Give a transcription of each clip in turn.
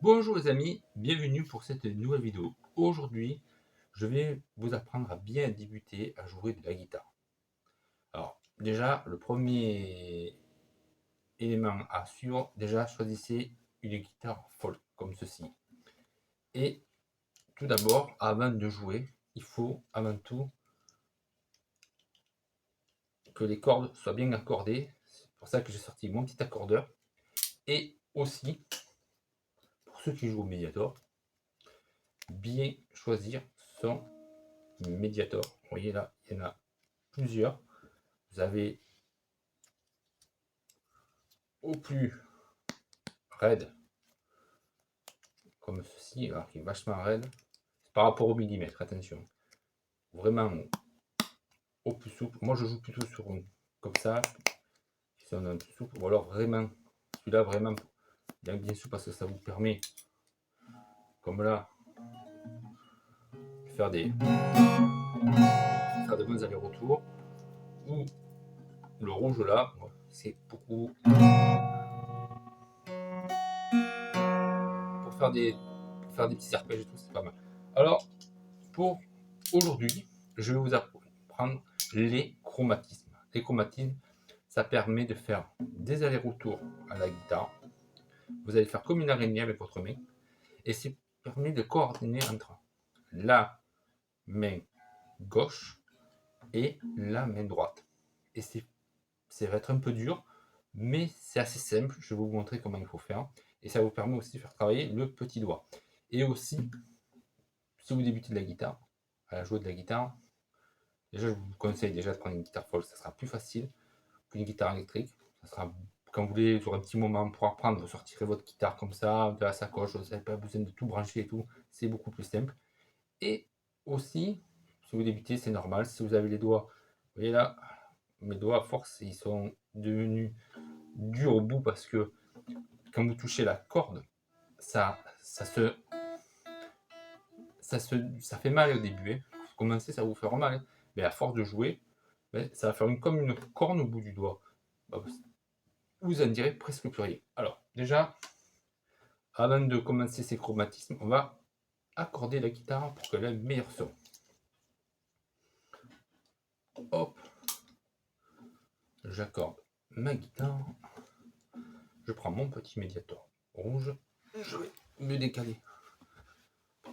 Bonjour les amis, bienvenue pour cette nouvelle vidéo. Aujourd'hui, je vais vous apprendre à bien débuter à jouer de la guitare. Alors, déjà, le premier élément à suivre, déjà choisissez une guitare folk comme ceci. Et tout d'abord, avant de jouer, il faut avant tout que les cordes soient bien accordées. C'est pour ça que j'ai sorti mon petit accordeur. Et aussi, pour ceux qui jouent au Mediator, bien choisir son Mediator. Vous voyez là, il y en a plusieurs. Vous avez au plus raide, comme ceci, alors qui est vachement raide, par rapport au millimètre, attention. Vraiment au plus souple. Moi je joue plutôt sur comme ça, qui sont un peu souple, ou alors vraiment, celui-là vraiment bien souple parce que ça vous permet, comme là, de faire des bons allers-retours. Ou le rouge là, c'est beaucoup pour faire des petits arpèges et tout, c'est pas mal. Alors, pour aujourd'hui, je vais vous apprendre les chromatismes. Les chromatismes, ça permet de faire des allers-retours à la guitare. Vous allez faire comme une araignée avec votre main. Et ça permet de coordonner entre la main gauche et la main droite. Et ça va être un peu dur, mais c'est assez simple. Je vais vous montrer comment il faut faire. Et ça vous permet aussi de faire travailler le petit doigt. Et aussi, si vous débutez de la guitare, à jouer de la guitare, déjà je vous conseille déjà de prendre une guitare folk, ça sera plus facile qu'une guitare électrique. Ça sera, quand vous voulez, sur un petit moment pour apprendre, vous sortirez votre guitare comme ça, de la sacoche, vous n'avez pas besoin de tout brancher et tout, c'est beaucoup plus simple. Et aussi, si vous débutez, c'est normal, si vous avez les doigts, vous voyez là, mes doigts à force, ils sont devenus durs au bout parce que quand vous touchez la corde, ça fait mal au début. Hein. Vous commencez, ça va vous faire mal. Hein. Mais à force de jouer, ça va faire comme une corne au bout du doigt. Bah, vous en direz presque plus rien. Alors, déjà, avant de commencer ces chromatismes, on va accorder la guitare pour qu'elle ait le meilleur son. Hop, j'accorde ma guitare. Je prends mon petit médiator rouge. Je vais me décaler.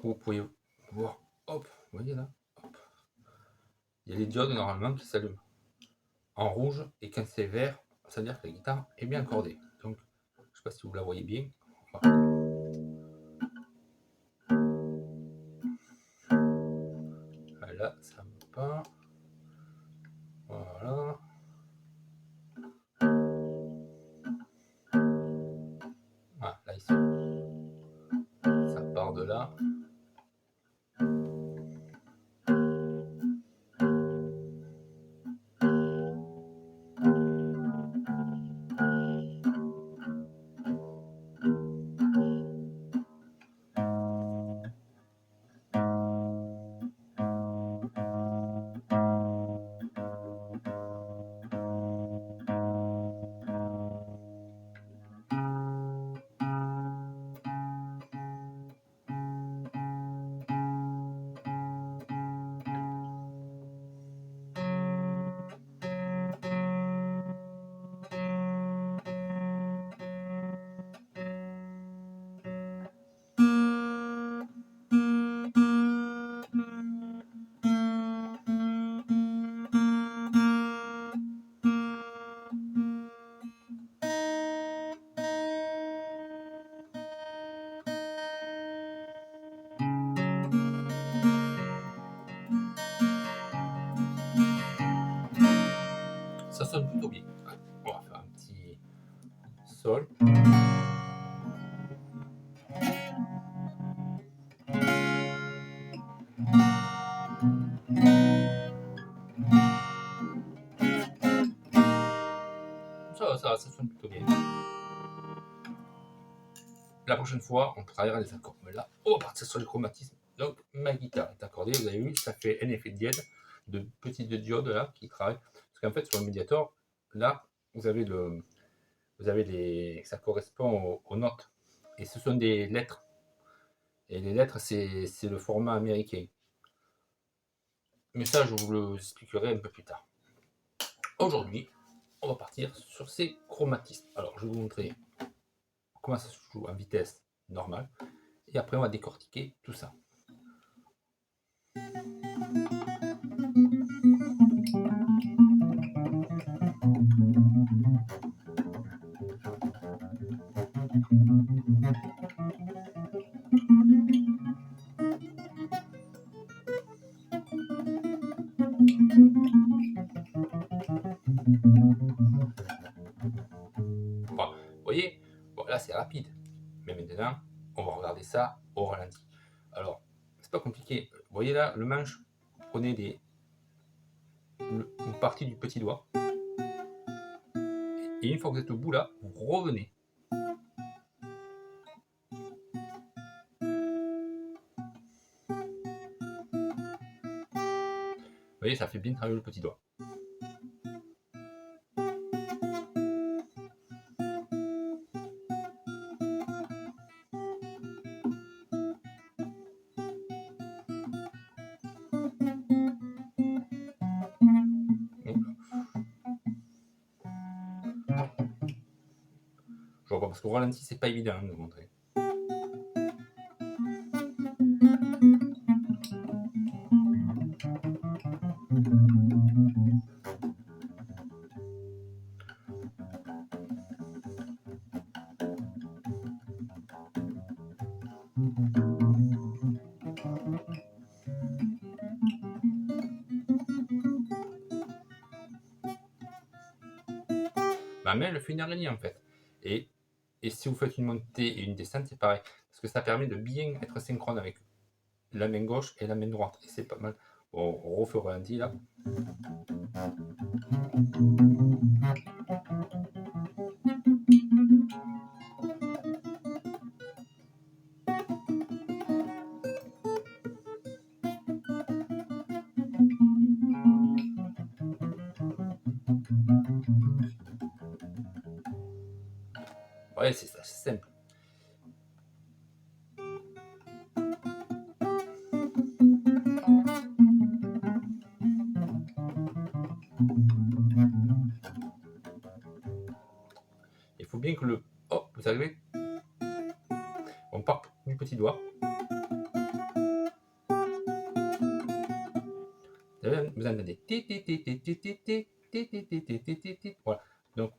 Vous pouvez voir, hop, vous voyez là, hop. Il y a les diodes normalement qui s'allument en rouge et quand c'est vert, ça veut dire que la guitare est bien accordée. Donc, je ne sais pas si vous la voyez bien. Là, ça ne veut pas. Voilà. Voilà, là, ici. Ça part de là. Ça sonne plutôt bien. On va faire un petit sol. Ça sonne plutôt bien. La prochaine fois, on travaillera les accords. Mais là, on va partir sur les chromatismes. Donc, ma guitare est accordée. Vous avez vu, ça fait un effet de diède, de petites diodes là qui travaillent. Parce qu'en fait, sur le médiator, là, vous avez ça correspond aux notes. Et ce sont des lettres. Et les lettres, c'est le format américain. Mais ça, je vous le expliquerai un peu plus tard. Aujourd'hui, on va partir sur ces chromatismes. Alors, je vais vous montrer comment ça se joue en vitesse normale. Et après, on va décortiquer tout ça. Bon, vous voyez, bon, là c'est rapide. Mais maintenant, on va regarder ça au ralenti. Alors, c'est pas compliqué. Vous voyez là, le manche, vous prenez une partie du petit doigt. Et une fois que vous êtes au bout là, vous revenez. Vous voyez, ça fait bien travailler le petit doigt. Je vois pas, parce qu'au ralenti, c'est pas évident de montrer. Ma main, elle fait une araignée en fait. Et si vous faites une montée et une descente, c'est pareil. Parce que ça permet de bien être synchrone avec la main gauche et la main droite. Et c'est pas mal. Bon, on refait au ralenti là. Ouais, c'est ça, c'est simple. Il faut bien que le... Oh, vous savez, on part du petit doigt. Vous entendez. Voilà. Donc,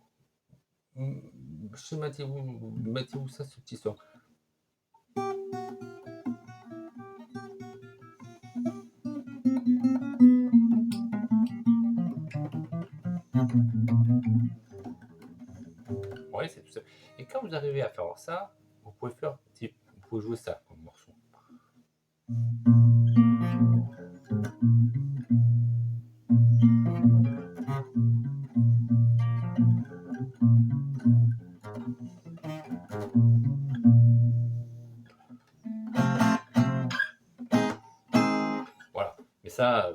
mettez-vous ça, ce petit son. Ouais, c'est tout ça. Et quand vous arrivez à faire ça, vous pouvez faire, vous pouvez jouer ça comme morceau. Voilà. Mais ça,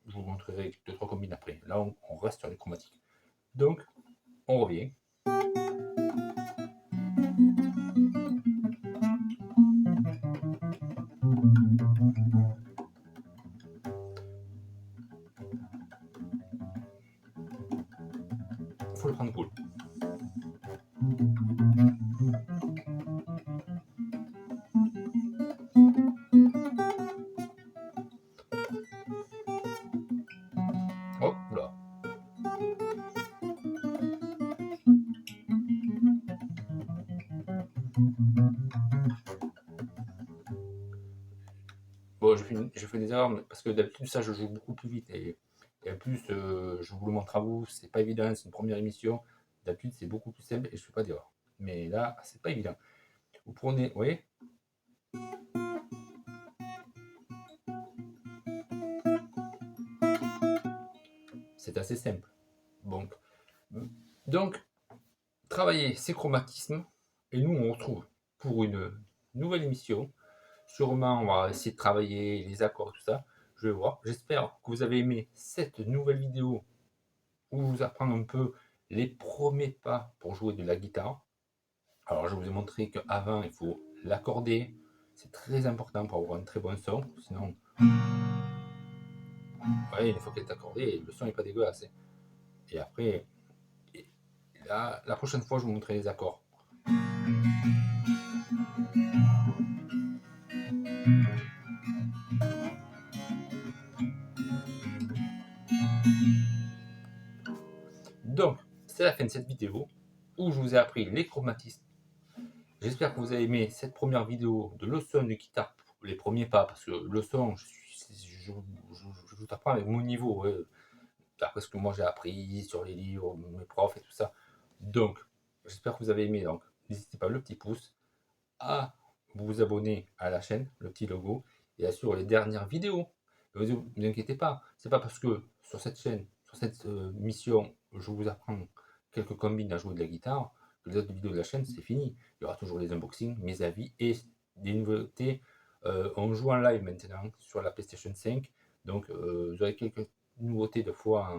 je vous montrerai 2-3 combines après. Là, on reste sur les chromatiques. Donc, on revient. Il faut le prendre cool. Hop là. Bon, je fais des erreurs parce que d'habitude, ça, je joue beaucoup plus vite. Et en plus, je vous le montre à vous, c'est pas évident, c'est une première émission. D'habitude, c'est beaucoup plus simple et je fais pas d'erreur. Mais là, c'est pas évident. Vous prenez, vous voyez, c'est assez simple. Donc, travailler ces chromatismes et nous, on retrouve pour une nouvelle émission. Sûrement, on va essayer de travailler les accords, tout ça. Je vais voir. J'espère que vous avez aimé cette nouvelle vidéo où je vous apprends un peu les premiers pas pour jouer de la guitare. Alors, je vous ai montré qu'avant, il faut l'accorder. C'est très important pour avoir un très bon son. Sinon, ouais, une fois qu'elle est accordée, le son n'est pas dégueulasse. Et après, là, la prochaine fois, je vous montrerai les accords. Donc, c'est la fin de cette vidéo où je vous ai appris les chromatismes. J'espère que vous avez aimé cette première vidéo de leçon de guitare, les premiers pas, parce que le son, je vous apprends avec mon niveau, ouais, d'après ce que moi j'ai appris sur les livres, mes profs et tout ça. Donc, j'espère que vous avez aimé. Donc, n'hésitez pas le petit pouce, à vous abonner à la chaîne, le petit logo, et à suivre les dernières vidéos. Ne vous inquiétez pas, c'est pas parce que sur cette chaîne, sur cette mission, je vous apprends quelques combines à jouer de la guitare, que les autres vidéos de la chaîne, c'est fini. Il y aura toujours les unboxings, mes avis et des nouveautés. On joue en live maintenant sur la PlayStation 5, donc vous aurez quelques nouveautés de fois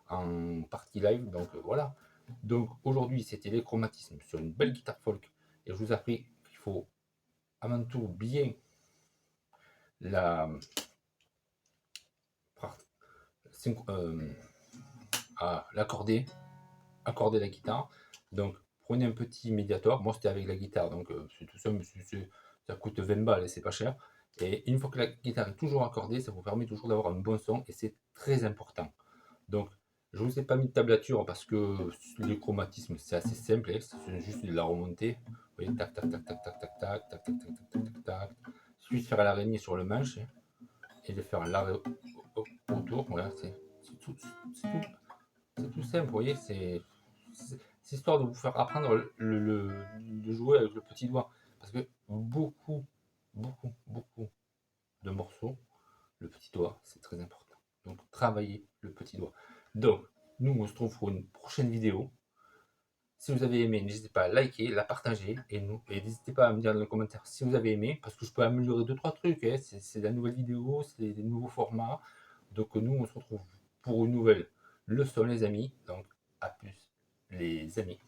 en partie live, donc voilà. Donc aujourd'hui, c'était les chromatismes sur une belle guitare folk, et je vous ai appris qu'il faut avant tout bien la l'accorder, accorder la guitare. Donc prenez un petit médiator. Moi c'était avec la guitare, donc c'est tout ça, mais ça coûte 20 balles et c'est pas cher. Et une fois que la guitare est toujours accordée, ça vous permet toujours d'avoir un bon son et c'est très important. Donc je ne vous ai pas mis de tablature parce que les chromatismes c'est assez simple, hein, c'est juste de la remontée. Vous voyez, tac tac tac tac tac tac tac tac tac tac tac tac tac. Il suffit de faire l'araignée sur le manche et de faire l'arrêt autour. Voilà, c'est tout, c'est tout simple, vous voyez, c'est histoire de vous faire apprendre de jouer avec le petit doigt. Parce que beaucoup de morceaux, le petit doigt, c'est très important. Donc, travaillez le petit doigt. Donc, nous, on se retrouve pour une prochaine vidéo. Si vous avez aimé, n'hésitez pas à liker, la partager et n'hésitez pas à me dire dans les commentaires si vous avez aimé, parce que je peux améliorer 2-3 trucs. Hein. C'est la nouvelle vidéo, c'est des nouveaux formats. Donc nous, on se retrouve pour une nouvelle leçon, les amis. Donc à plus, les amis.